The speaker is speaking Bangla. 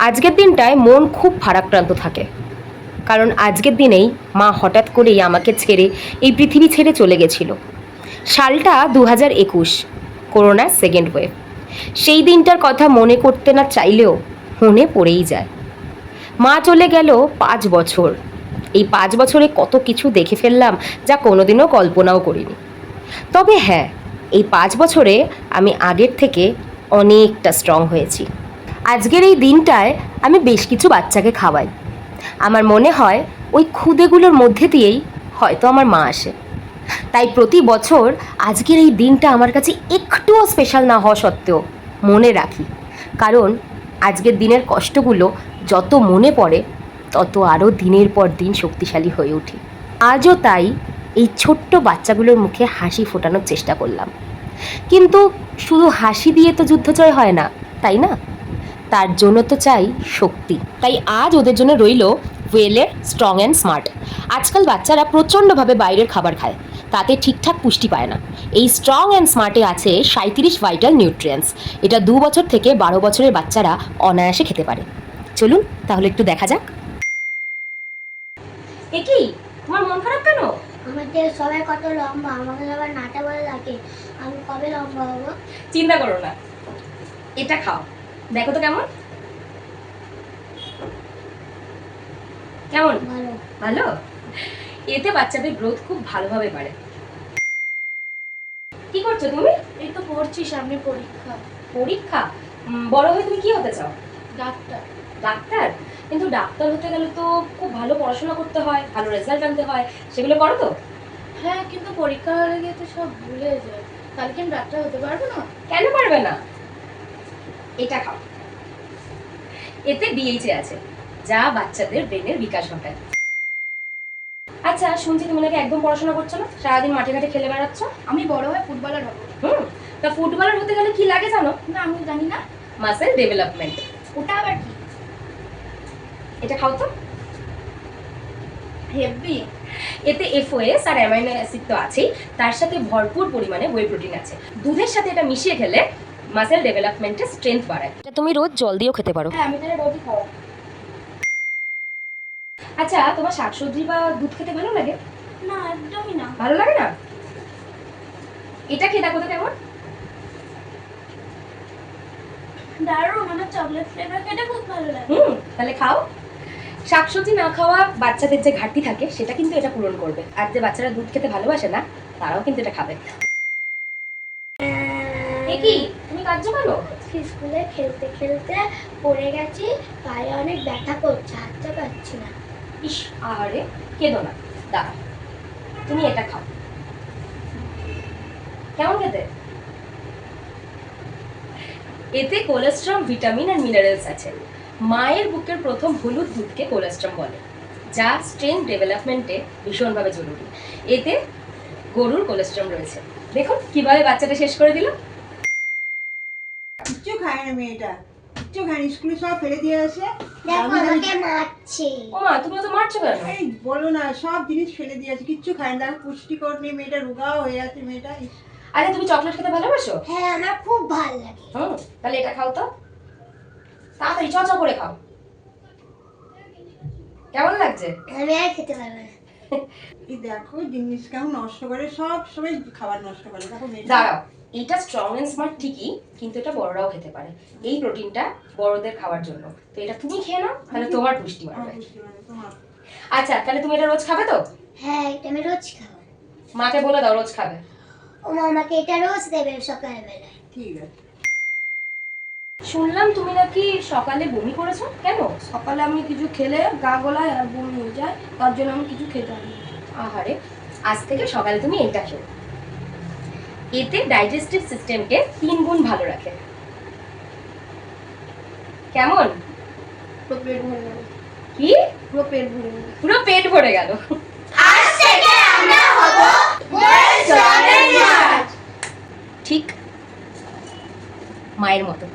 আজকের দিনটায় মন খুব ভারাক্রান্ত থাকে, কারণ আজকের দিনেই মা হঠাৎ করেই আমাকে ছেড়ে এই পৃথিবী ছেড়ে চলে গেছিল। সালটা 2021, করোনার সেকেন্ড ওয়েভ। সেই দিনটার কথা মনে করতে না চাইলেও মনে পড়েই যায়। মা চলে গেল 5 বছর। এই 5 বছরে কত কিছু দেখে ফেললাম যা কোনোদিনও কল্পনাও করিনি। তবে হ্যাঁ, এই 5 বছরে আমি আগের থেকে অনেকটা স্ট্রং হয়েছি। আজকের এই দিনটায় আমি বেশ কিছু বাচ্চাকে খাওয়াই। আমার মনে হয় ওই খুদেগুলোর মধ্যে দিয়েই হয়তো আমার মা আসে। তাই প্রতি বছর আজকের এই দিনটা আমার কাছে একটুও স্পেশাল না হওয়া সত্ত্বেও মনে রাখি, কারণ আজকের দিনের কষ্টগুলো যত মনে পড়ে তত আরও দিনের পর দিন শক্তিশালী হয়ে উঠি। আজও তাই এই ছোট্ট বাচ্চাগুলোর মুখে হাসি ফোটানোর চেষ্টা করলাম। কিন্তু শুধু হাসি দিয়ে তো যুদ্ধ জয় হয় না, তাই না? তার জন্য তো চাই শক্তি। তাই আজ ওদের জন্য রইল ওয়েলের স্ট্রং অ্যান্ড স্মার্ট। আজকাল বাচ্চারা প্রচণ্ডভাবে বাইরের খাবার খায়, তাতে ঠিকঠাক পুষ্টি পায় না। এই স্ট্রং অ্যান্ড স্মার্টে আছে 37 ভাইটাল নিউট্রিয়েন্টস। এটা 2 বছর থেকে 12 বছরের বাচ্চারা অনায়াসে খেতে পারে। চলুন তাহলে একটু দেখা যাক। এ কি, তোমার মন খারাপ কেন? আমাদের সবাই কত লম্বা, আমাকে সবাই নাটা বলে লাগে। আমি কবে লম্বা হবো? চিন্তা করো না, এটা খাও, দেখো তো কেমন কেমন ভালো। ভালো। এতে বাচ্চাদের গ্রোথ খুব ভালোভাবে বাড়ে। কি করছো তুমি? এই তো পড়ছি, সামনে পরীক্ষা। পরীক্ষা? বড় হয়ে তুমি কি হতে চাও? ডাক্তার। ডাক্তার? কিন্তু ডাক্তার হতে গেলে তো খুব ভালো পড়াশোনা করতে হয়, ভালো রেজাল্ট আনতে হয়। সেগুলো করো তো? হ্যাঁ, কিন্তু পরীক্ষা হলে গিয়ে তো সব ভুলে যায়। তাহলে কি আমি ডাক্তার হতে পারবো না? কেন পারবে না? এটা খাও, এতে ডিএইচএ আছে, যা বাচ্চাদের ব্রেনের বিকাশ ঘটায়। আচ্ছা, শুনছি তুমি নাকি একদম পড়াশোনা করছো না, সারাদিন মাঠে ঘাটে খেলে বেড়াচ্ছ। আমি বড় হয়ে ফুটবলার হবো। তা ফুটবলার হতে গেলে কি লাগে জানো? না, আমি জানি না। Muscle development. ওটা আবার কি? এটা খাও তো, হেভি। এতে এফওএস আর অ্যামাইনো অ্যাসিড তো আছেই, তার সাথে ভরপুর পরিমাণে ওয়ে প্রোটিন আছে। দুধের সাথে এটা মিশিয়ে খেলে মাসেল ডেভেলপমেন্টে স্ট্রেংথ বাড়ায়। এটা তুমি রোজ জল দিয়েও খেতে পারো। হ্যাঁ, আমি তাহলে রোজই খাবো। আচ্ছা, তোমার শাকসবজি বা দুধ খেতে ভালো লাগে? না, একদমই না। ভালো লাগে না? এটা খেয়ে দেখো তো কেমন। দারুণ, আমার চকলেট ফ্লেভার খেতে খুব ভালো লাগে। তাহলে খাও। শাকসবজি না খাওয়া বাচ্চাদের যে ঘাটতি থাকে সেটা কিন্তু এটা পূরণ করবে। আর যে বাচ্চারা দুধ খেতে ভালোবাসে না, তারাও কিন্তু এটা খাবে। কি তুমি কাঁদছো কেন? স্কুলে খেলতে খেলতে পড়ে গেছি, পায়ে অনেক ব্যথা করছে, হাঁটতে পারছি না। ইস, আরে কেঁদো না, দাঁড়াও, তুমি এটা খাও। কেমন খেতে? এতে কোলেস্ট্রল, ভিটামিন আর মিনারেলস আছে। মায়ের বুকের প্রথম হলুদ দুধকে কোলেস্ট্রল বলে, যা স্ট্রেংথ ডেভেলপমেন্টে ভীষণভাবে জরুরি। এতে গরুর কোলেস্ট্রল রয়েছে। দেখুন কিভাবে বাচ্চাটা শেষ করে দিল। কিচ্ছু খায় না মেয়েটা, কিচ্ছু খায় না, স্কুলে সব ফেলে দিয়ে আসে। দেখো আমাকে মারছে। ও মা, তুমি তো মারছো কেন? এই বলো না, সব জিনিস ফেলে দিয়ে আসে, কিচ্ছু খায় না। দেখো পুষ্টিকর নেই, মেয়েটা রোগাও হয়ে আছে মেয়েটা। আরে তুমি চকলেট খেতে ভালোবাসো? হ্যাঁ, আমার খুব ভালো লাগে। তাহলে এটা খাও তো, তাড়াতাড়ি চচা করে খাও। কেমন লাগছে? আমি আর খেতে পারবো না। এই দেখো জিনিস কেমন নষ্ট করে, সব সময় খাবার নষ্ট করে। দেখো মেয়েটা। দাঁড়াও, এটা স্ট্রং এন্ড স্মার্ট ঠিকই, কিন্তু এটা বড়রাও খেতে পারে। এই প্রোটিনটা বড়দের খাওয়ার জন্য, তো এটা তুমি খেয়ে নাও, তাহলে তোমার পুষ্টি বাড়বে। আচ্ছা, তাহলে তুমি এটা রোজ খাবে তো? হ্যাঁ, এটা আমি রোজ খাবো। মাকে বলে দাও রোজ খাবে। ও মা আমাকে এটা রোজ দেবে সকালবেলায়। ঠিক আছে। শুনলাম তুমি নাকি সকালে বমি করেছো, কেন? সকালে আমি কিছু খেলে গা গলায় আর বমি হয়ে যায়, তার জন্য আমি কিছু খেতে পারি না। আহারে, আজ থেকে সকালে তুমি এটা খেও। এতে ডাইজেস্টিভ সিস্টেমকে 3 গুণ ভালো রাখে। কেমন? পুরো পেট ভরে গেল। কি? পুরো পেট ভরে গেল। পুরো পেট ভরে গেল। আজ থেকে আমরা হব ওয়েল স্ট্রং এন্ড স্মার্ট। ঠিক মায়ের মতো।